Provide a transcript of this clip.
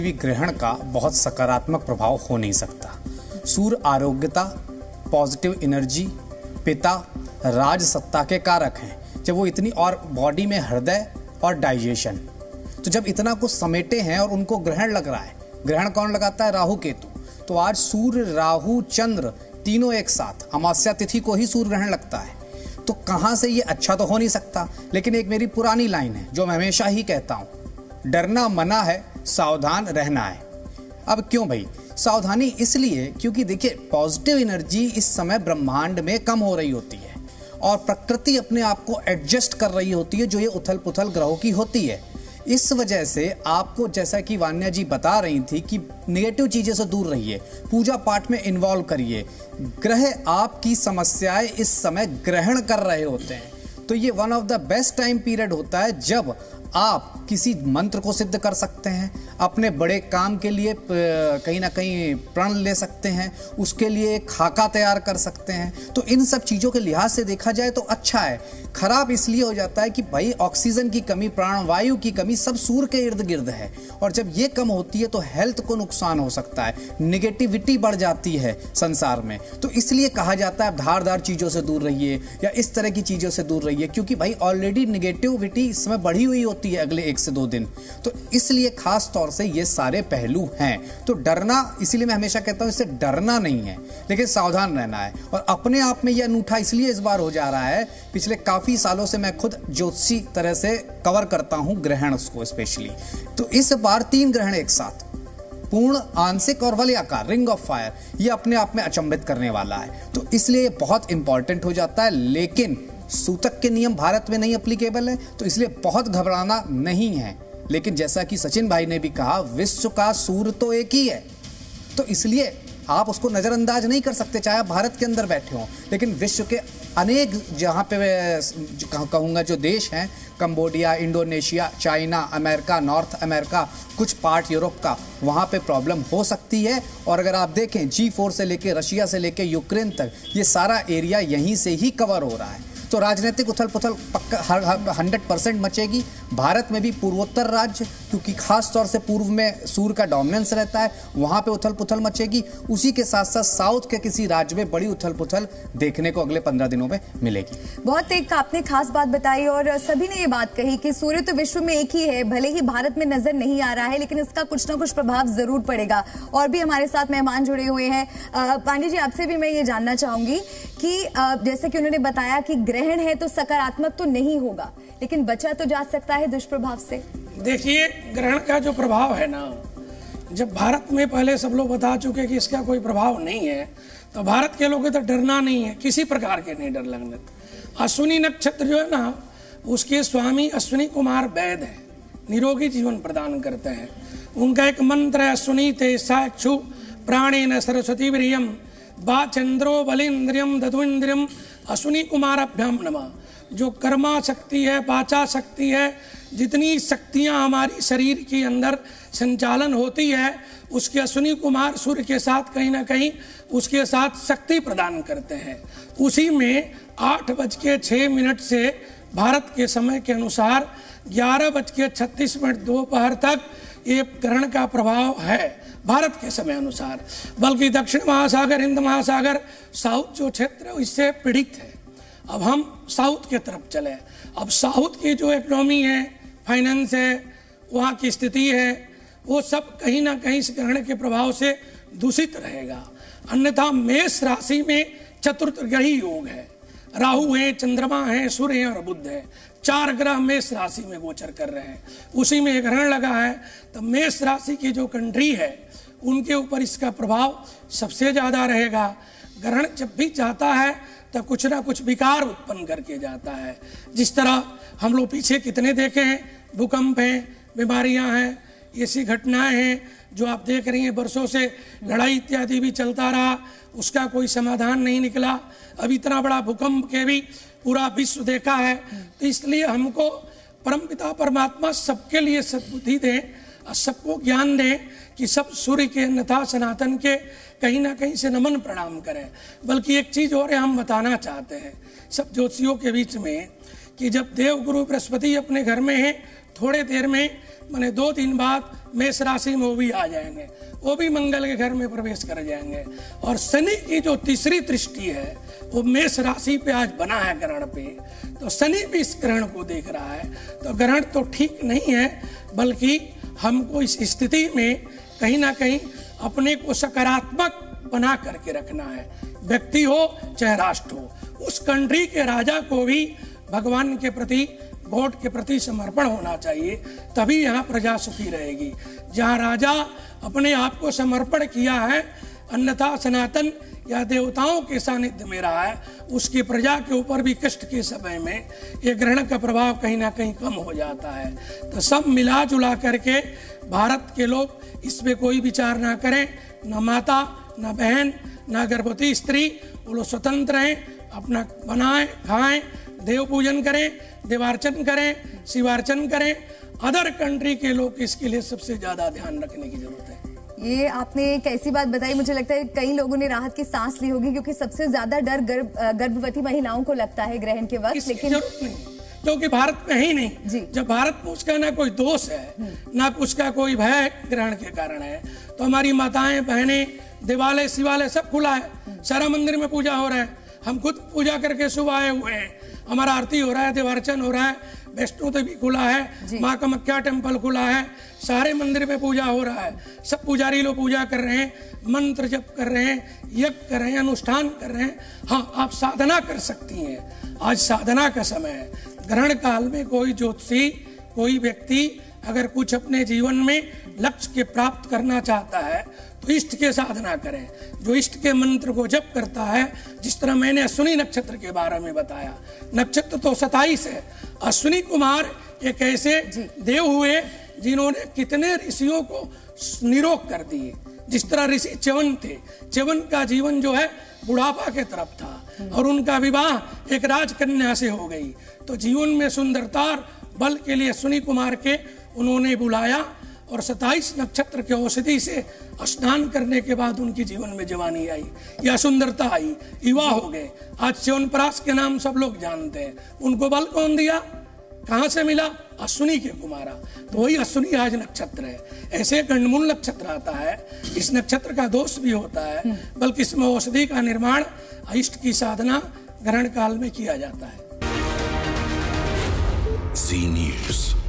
भी ग्रहण का बहुत सकारात्मक प्रभाव हो नहीं सकता। सूर्य आरोग्यता, पॉजिटिव एनर्जी, पिता, राज सत्ता के कारक हैं। जब वो इतनी, और बॉडी में हृदय और डाइजेशन, तो जब इतना कुछ समेटे हैं और उनको ग्रहण लग रहा है, ग्रहण कौन लगाता है? राहु केतु। तो आज सूर्य, राहु, चंद्र तीनों एक साथ, अमावस्या तिथि को ही सूर्य ग्रहण लगता है। तो कहाँ से ये अच्छा तो हो नहीं सकता। लेकिन एक मेरी पुरानी लाइन है जो मैं हमेशा ही कहता हूँ, डरना मना है, सावधान रहना है। अब क्यों भाई सावधानी? इसलिए क्योंकि देखिए पॉजिटिव एनर्जी इस समय ब्रह्मांड में कम हो रही होती है और प्रकृति अपने आप को एडजस्ट कर रही होती है, जो ये उथल पुथल ग्रहों की होती है। इस वजह से आपको, जैसा कि वान्या जी बता रही थी, कि नेगेटिव चीज़ों से दूर रहिए, पूजा पाठ में इन्वॉल्व करिए। ग्रह आपकी समस्याएं इस समय ग्रहण कर रहे होते हैं। तो ये one of the best time period होता है जब आप किसी मंत्र को सिद्ध कर सकते हैं, अपने बड़े काम के लिए कहीं ना कहीं प्रण ले सकते हैं, उसके लिए खाका तैयार कर सकते हैं। तो इन सब चीज़ों के लिहाज से देखा जाए तो अच्छा है। खराब इसलिए हो जाता है कि भाई ऑक्सीजन की कमी, प्राणवायु की कमी सब सूर्य के इर्द गिर्द है, और जब ये कम होती है तो हेल्थ को नुकसान हो सकता है, निगेटिविटी बढ़ जाती है संसार में। तो इसलिए कहा जाता है धारदार चीज़ों से दूर रहिए या इस तरह की चीज़ों से दूर रहिए, क्योंकि भाई ऑलरेडी निगेटिविटी इस समय बढ़ी हुई होती है अगले 1 से 2 दिन। तो इसलिए खास तौर से ये सारे पहलू हैं। तो डरना, इसीलिए मैं हमेशा कहता हूं इससे डरना नहीं है, लेकिन सावधान रहना है। और अपने आप में यह अनूठा इसलिए इस बार हो जा रहा है, पिछले काफी सालों से मैं खुद ज्योतिषी तरह से कवर करता हूं ग्रहण को स्पेशली। तो इस बार 3 ग्रहण एक साथ, पूर्ण, आंशिक और वलयाकार, रिंग ऑफ फायर, ये अपने आप में अचंभित करने वाला है। तो इसलिए बहुत इंपॉर्टेंट हो जाता है। लेकिन सूतक के नियम भारत में नहीं एप्लीकेबल है, तो इसलिए बहुत घबराना नहीं है। लेकिन जैसा कि सचिन भाई ने भी कहा, विश्व का सूर्य तो एक ही है, तो इसलिए आप उसको नज़रअंदाज नहीं कर सकते, चाहे आप भारत के अंदर बैठे हों। लेकिन विश्व के अनेक, जहाँ पे कहूँगा जो देश हैं, Cambodia, Indonesia, China, America, north America, कुछ पार्ट यूरोप का, वहाँ पे प्रॉब्लम हो सकती है। और अगर आप देखें G4 से लेके रशिया से लेके यूक्रेन तक, ये सारा एरिया यहीं से ही कवर हो रहा है। तो राजनीतिक उथल पुथल पक्का 100% मचेगी। भारत में भी पूर्वोत्तर राज्य, क्योंकि खास तौर से पूर्व में सूर्य का डोमिनेंस रहता है, वहाँ पे उथल पुथल मचेगी। उसी के साथ साथ साउथ के किसी राज्य में बड़ी उथल पुथल देखने को अगले 15 दिनों में मिलेगी। बहुत एक आपने खास बात बताई और सभी ने ये बात कही कि सूर्य तो विश्व में एक ही है, भले ही भारत में नजर नहीं आ रहा है, लेकिन इसका कुछ ना कुछ प्रभाव जरूर पड़ेगा। और भी हमारे साथ मेहमान जुड़े हुए हैं। पांडे जी, आपसे भी मैं ये जानना चाहूंगी कि जैसे कि उन्होंने बताया कि ग्रहण है तो सकारात्मक तो नहीं होगा, लेकिन बचा तो जा सकता है दुष्प्रभाव से। देखिए, ग्रहण का जो प्रभाव है ना, जब भारत में पहले सब लोग बता चुके कि इसका कोई प्रभाव नहीं है, तो भारत के लोगों को तो डरना नहीं है, किसी प्रकार के नहीं डर लगने। अश्विनी नक्षत्र जो है ना, उसके स्वामी अश्विनी कुमार वैद है, निरोगी जीवन प्रदान करते हैं। उनका एक मंत्र है, अश्विनी ते साक्षु प्राणेन सरस्वती वीर्यम बा चंद्रो बलिंद्रियम दधुइंद्रियम अश्विनी कुमाराभ्याम नमः। जो कर्मा शक्ति है, वाचा शक्ति है, जितनी शक्तियां हमारी शरीर के अंदर संचालन होती है, उसके अश्विनी कुमार सूर्य के साथ कहीं ना कहीं उसके साथ शक्ति प्रदान करते हैं। उसी में 8:06 से भारत के समय के अनुसार 11:36 दोपहर तक ये ग्रहण का प्रभाव है भारत के समय अनुसार। बल्कि दक्षिण महासागर, हिंद महासागर, साउथ जो क्षेत्र इससे पीड़ित है। अब हम साउथ के तरफ चले। अब साउथ की जो इकोनॉमी है, फाइनेंस है, वहाँ की स्थिति है, वो सब कहीं ना कहीं इस ग्रहण के प्रभाव से दूषित रहेगा। अन्यथा मेष राशि में चतुर्थ ग्रही योग है, राहु है, चंद्रमा है, सूर्य है और बुध है। 4 ग्रह मेष राशि में गोचर कर रहे हैं। उसी में ग्रहण लगा है, तो मेष राशि की जो कंट्री है उनके ऊपर इसका प्रभाव सबसे ज़्यादा रहेगा। ग्रहण जब भी जाता है तो कुछ ना कुछ विकार उत्पन्न करके जाता है। जिस तरह हम लोग पीछे कितने देखे हैं, भूकंप हैं, बीमारियां हैं, ऐसी घटनाएं हैं जो आप देख रही हैं। वर्षों से लड़ाई इत्यादि भी चलता रहा, उसका कोई समाधान नहीं निकला। अब इतना बड़ा भूकंप के भी पूरा विश्व देखा है। तो इसलिए हमको परमपिता परमात्मा सबके लिए सद्बुद्धि दें और सबको ज्ञान दें कि सब सूर्य के, अन्यथा सनातन के कहीं ना कहीं से नमन प्रणाम करें। बल्कि एक चीज़ और हम बताना चाहते हैं सब ज्योतिषियों के बीच में, कि जब देवगुरु बृहस्पति अपने घर में हैं, थोड़े देर में माने 2 दिन बाद मेष राशि में वो भी आ जाएंगे, वो भी मंगल के घर में प्रवेश कर जाएंगे। और शनि की जो तीसरी दृष्टि है वो मेष राशि पे आज बना है ग्रहण पे, तो शनि भी इस ग्रहण को देख रहा है। तो ग्रहण तो ठीक नहीं है, बल्कि हमको इस स्थिति में कहीं ना कहीं अपने को सकारात्मक बना करके रखना है। व्यक्ति हो चाहे राष्ट्र हो, उस कंट्री के राजा को भी भगवान के प्रति, गॉड के प्रति समर्पण होना चाहिए, तभी यहाँ प्रजा सुखी रहेगी। जहाँ राजा अपने आप को समर्पण किया है, अन्यथा सनातन या देवताओं के सानिध्य में रहा है, उसकी प्रजा के ऊपर भी कष्ट के समय में ये ग्रहण का प्रभाव कहीं ना कहीं कम हो जाता है। तो सब मिला जुला करके भारत के लोग इस पे कोई विचार ना करें, न माता न बहन न गर्भवती स्त्री, वो लोग स्वतंत्र हैं, अपना बनाएं खाएं, देव पूजन करें, देवार्चन करें, शिवार्चन करें। अदर कंट्री के लोग इसके लिए सबसे ज्यादा ध्यान रखने की जरूरत है। ये आपने एक ऐसी बात बताई, मुझे लगता है कई लोगों ने राहत की सांस ली होगी, क्योंकि सबसे ज्यादा डर गर्भवती महिलाओं को लगता है ग्रहण के वक्त। लेकिन जरूरत नहीं, क्योंकि भारत में ही नहीं, जब भारत में उसका ना कोई दोष है ना उसका कोई भय ग्रहण के कारण है, तो हमारी माताएं बहनें, देवालय शिवालय सब खुला है, सारा मंदिर में पूजा हो रहा है, हम खुद पूजा करके सुबह आए हुए हैं, हमारा आरती हो रहा है, देवार्चन हो रहा है, वैष्णो देवी खुला है, माँ कामाख्या टेम्पल खुला है, सारे मंदिर में पूजा हो रहा है, सब पुजारी लोग पूजा कर रहे हैं, मंत्र जप कर रहे हैं, यज्ञ कर रहे हैं, अनुष्ठान कर रहे हैं। हाँ, आप साधना कर सकती हैं, आज साधना का समय है। ग्रहण काल में कोई ज्योतिषी, कोई व्यक्ति अगर कुछ अपने जीवन में लक्ष्य के प्राप्त करना चाहता है तो इष्ट के साधना करें। जो इष्ट के मंत्र को जप करता है, जिस तरह मैंने अश्विनी नक्षत्र के बारे में बताया, नक्षत्र तो 27 है, अश्विनी कुमार एक ऐसे देव हुए जिन्होंने कितने ऋषियों को निरोग कर दिए। जिस तरह ऋषि च्यवन थे, च्यवन का जीवन जो है बुढ़ापा के तरफ था और उनका विवाह एक राजकन्या से हो गई, तो जीवन में सुंदरता बल के लिए अश्विनी कुमार के उन्होंने बुलाया और 27 नक्षत्र के औषधि से स्नान करने के बाद उनकी जीवन में जवानी आई या सुंदरता आई, युवा हो गए। आज च्यवनप्राश के नाम सब लोग जानते हैं। उनको बल कौन दिया, कहाँ से मिला? अश्विनी के कुमारा। तो वही अश्विनी आज नक्षत्र है। ऐसे गंडमूल नक्षत्र आता है, इस नक्षत्र का दोष भी होता है, बल्कि इसमें औषधि का निर्माण, इष्ट की साधना ग्रहण काल में किया जाता है। जी न्यूज़।